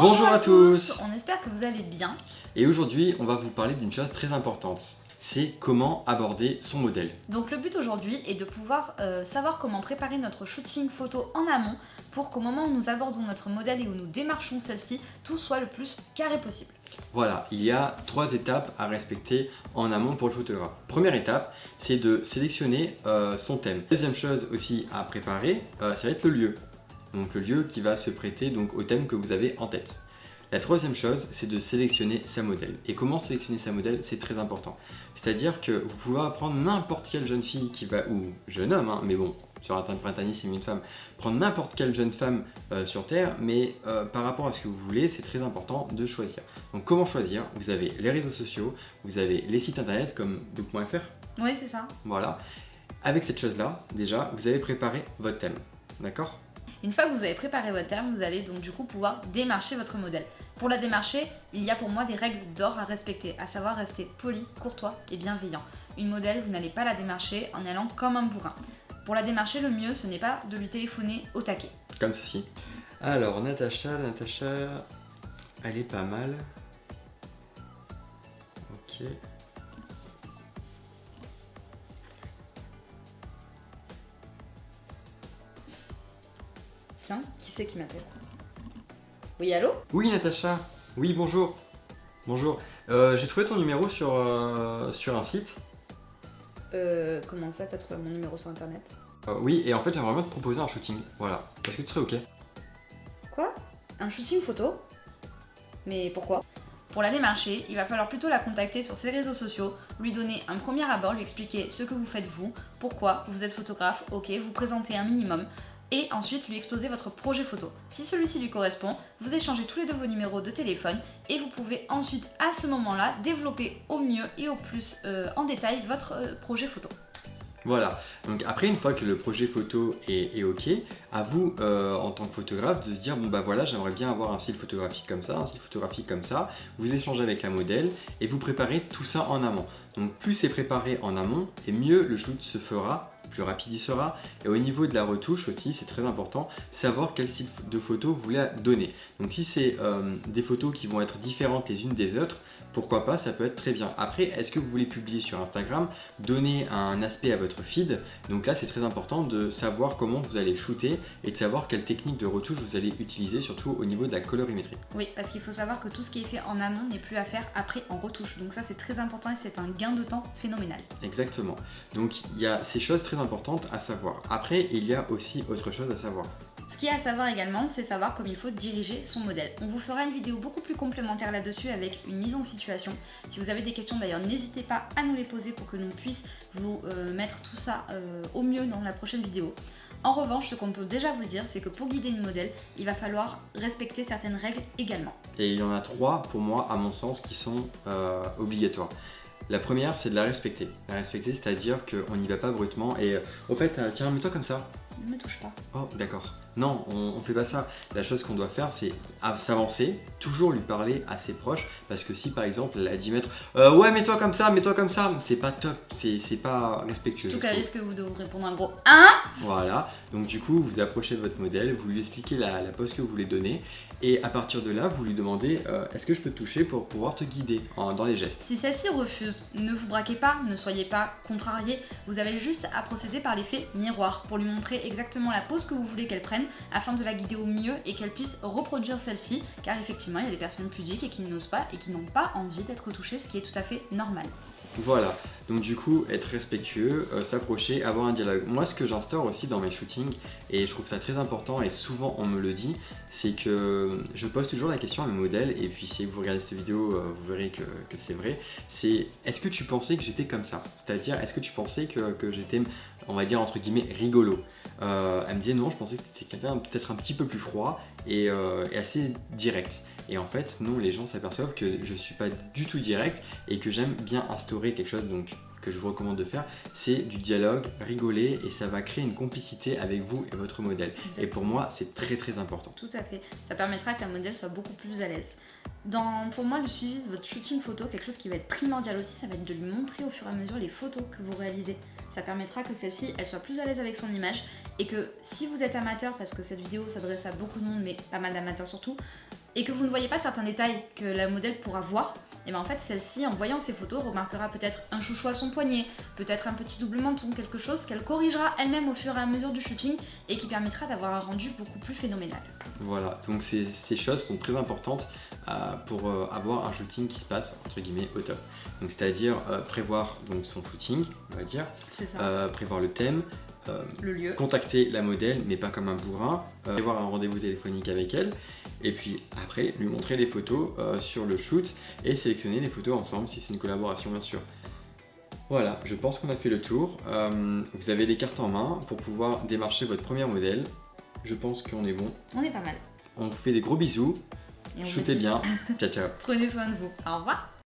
Bonjour à tous. On espère que vous allez bien. Et aujourd'hui, on va vous parler d'une chose très importante. C'est comment aborder son modèle. Donc le but aujourd'hui est de pouvoir savoir comment préparer notre shooting photo en amont pour qu'au moment où nous abordons notre modèle et où nous démarchons celle-ci, tout soit le plus carré possible. Voilà, il y a 3 étapes à respecter en amont pour le photographe. Première étape, c'est de sélectionner son thème. Deuxième chose aussi à préparer, ça va être le lieu. Donc le lieu qui va se prêter donc, au thème que vous avez en tête. La troisième chose, c'est de sélectionner sa modèle. Et comment sélectionner sa modèle, c'est très important. C'est-à-dire que vous pouvez prendre n'importe quelle jeune fille qui va, ou jeune homme, hein, mais bon, sur un printanier c'est une femme, prendre n'importe quelle jeune femme sur Terre, mais par rapport à ce que vous voulez, c'est très important de choisir. Donc comment choisir? Vous avez les réseaux sociaux, vous avez les sites internet comme book.fr. Oui, c'est ça. Voilà. Avec cette chose-là, déjà, vous avez préparé votre thème. D'accord? Une fois que vous avez préparé votre thème, vous allez donc du coup pouvoir démarcher votre modèle. Pour la démarcher, il y a pour moi des règles d'or à respecter, à savoir rester poli, courtois et bienveillant. Une modèle, vous n'allez pas la démarcher en allant comme un bourrin. Pour la démarcher, le mieux, ce n'est pas de lui téléphoner au taquet. Comme ceci. Alors, Natacha, elle est pas mal. Ok. Tiens, qui c'est qui m'appelle? Oui, allô? Oui, Natacha. Oui, bonjour. Bonjour. J'ai trouvé ton numéro sur un site. Comment ça, t'as trouvé mon numéro sur internet? Oui, et en fait, j'aimerais bien te proposer un shooting. Voilà. Est-ce que tu serais OK? Quoi? Un shooting photo? Mais pourquoi? Pour la démarcher, il va falloir plutôt la contacter sur ses réseaux sociaux, lui donner un premier abord, lui expliquer ce que vous faites vous, pourquoi vous êtes photographe, ok, vous présentez un minimum, et ensuite lui exposer votre projet photo. Si celui-ci lui correspond, vous échangez tous les deux vos numéros de téléphone et vous pouvez ensuite à ce moment-là développer au mieux et au plus en détail votre projet photo. Voilà, donc après une fois que le projet photo est ok, à vous en tant que photographe de se dire bon bah voilà j'aimerais bien avoir un style photographique comme ça, un style photographique comme ça, vous échangez avec la modèle et vous préparez tout ça en amont. Donc plus c'est préparé en amont et mieux le shoot se fera, plus rapide il sera. Et au niveau de la retouche aussi, c'est très important, savoir quel style de photo vous voulez donner. Donc si c'est des photos qui vont être différentes les unes des autres, pourquoi pas, ça peut être très bien. Après, est-ce que vous voulez publier sur Instagram, donner un aspect à votre feed? Donc là, c'est très important de savoir comment vous allez shooter et de savoir quelle technique de retouche vous allez utiliser, surtout au niveau de la colorimétrie. Oui, parce qu'il faut savoir que tout ce qui est fait en amont n'est plus à faire après en retouche. Donc ça, c'est très important et c'est un gain de temps phénoménal. Exactement. Donc il y a ces choses très importantes à savoir. Après, il y a aussi autre chose à savoir. Ce qu'il y a à savoir également, c'est savoir comme il faut diriger son modèle. On vous fera une vidéo beaucoup plus complémentaire là-dessus avec une mise en situation. Si vous avez des questions d'ailleurs, n'hésitez pas à nous les poser pour que nous puissions vous mettre tout ça au mieux dans la prochaine vidéo. En revanche, ce qu'on peut déjà vous dire, c'est que pour guider une modèle, il va falloir respecter certaines règles également. Et il y en a 3 pour moi, à mon sens, qui sont obligatoires. La première, c'est de la respecter. La respecter, c'est-à-dire qu'on n'y va pas brutement. Et au fait, tiens, mets-toi comme ça. Ne me touche pas. Oh, d'accord. Non, on fait pas ça. La chose qu'on doit faire, c'est s'avancer, toujours lui parler à ses proches, parce que si par exemple elle a 10 mètres, ouais, mets-toi comme ça, c'est pas top, c'est pas respectueux. Surtout qu'elle risque que vous de vous répondre un gros 1. Voilà, donc du coup, vous approchez de votre modèle, vous lui expliquez la pose que vous voulez donner, et à partir de là, vous lui demandez est-ce que je peux te toucher pour pouvoir te guider dans les gestes. Si celle-ci refuse, ne vous braquez pas, ne soyez pas contrarié, vous avez juste à procéder par l'effet miroir pour lui montrer exactement la pose que vous voulez qu'elle prenne afin de la guider au mieux et qu'elle puisse reproduire celle-ci, car effectivement il y a des personnes pudiques et qui n'osent pas et qui n'ont pas envie d'être touchées, ce qui est tout à fait normal. Voilà, donc du coup, être respectueux, s'approcher, avoir un dialogue. Moi, ce que j'instaure aussi dans mes shootings, et je trouve ça très important, et souvent on me le dit, c'est que je pose toujours la question à mes modèles, et puis si vous regardez cette vidéo, vous verrez que c'est vrai, c'est est-ce que tu pensais que j'étais comme ça? C'est-à-dire, est-ce que tu pensais que j'étais, on va dire entre guillemets, rigolo? Elle me disait non, je pensais que tu étais quelqu'un peut-être un petit peu plus froid, et assez direct. Et en fait, non, les gens s'aperçoivent que je suis pas du tout direct et que j'aime bien instaurer quelque chose donc, que je vous recommande de faire, c'est du dialogue, rigoler et ça va créer une complicité avec vous et votre modèle. Exactement. Et pour moi, c'est très très important. Tout à fait. Ça permettra que la modèle soit beaucoup plus à l'aise. Pour moi, le suivi de votre shooting photo, quelque chose qui va être primordial aussi, ça va être de lui montrer au fur et à mesure les photos que vous réalisez. Ça permettra que celle-ci, elle soit plus à l'aise avec son image et que si vous êtes amateur, parce que cette vidéo s'adresse à beaucoup de monde, mais pas mal d'amateurs surtout, et que vous ne voyez pas certains détails que la modèle pourra voir, et bien en fait celle-ci, en voyant ces photos, remarquera peut-être un chouchou à son poignet, peut-être un petit double menton, quelque chose qu'elle corrigera elle-même au fur et à mesure du shooting et qui permettra d'avoir un rendu beaucoup plus phénoménal. Voilà, donc ces choses sont très importantes pour avoir un shooting qui se passe entre guillemets au top. Donc c'est-à-dire prévoir donc, son shooting, on va dire, C'est ça. prévoir le thème, Le lieu. contacter la modèle mais pas comme un bourrin, prévoir un rendez-vous téléphonique avec elle, et puis après lui montrer les photos sur le shoot et sélectionner les photos ensemble si c'est une collaboration bien sûr. Voilà, je pense qu'on a fait le tour. Vous avez les cartes en main pour pouvoir démarcher votre première modèle. Je pense qu'on est bon. On est pas mal. On vous fait des gros bisous. Et on vous Shootez dit, bien. Ciao ciao. prenez soin de vous. Au revoir.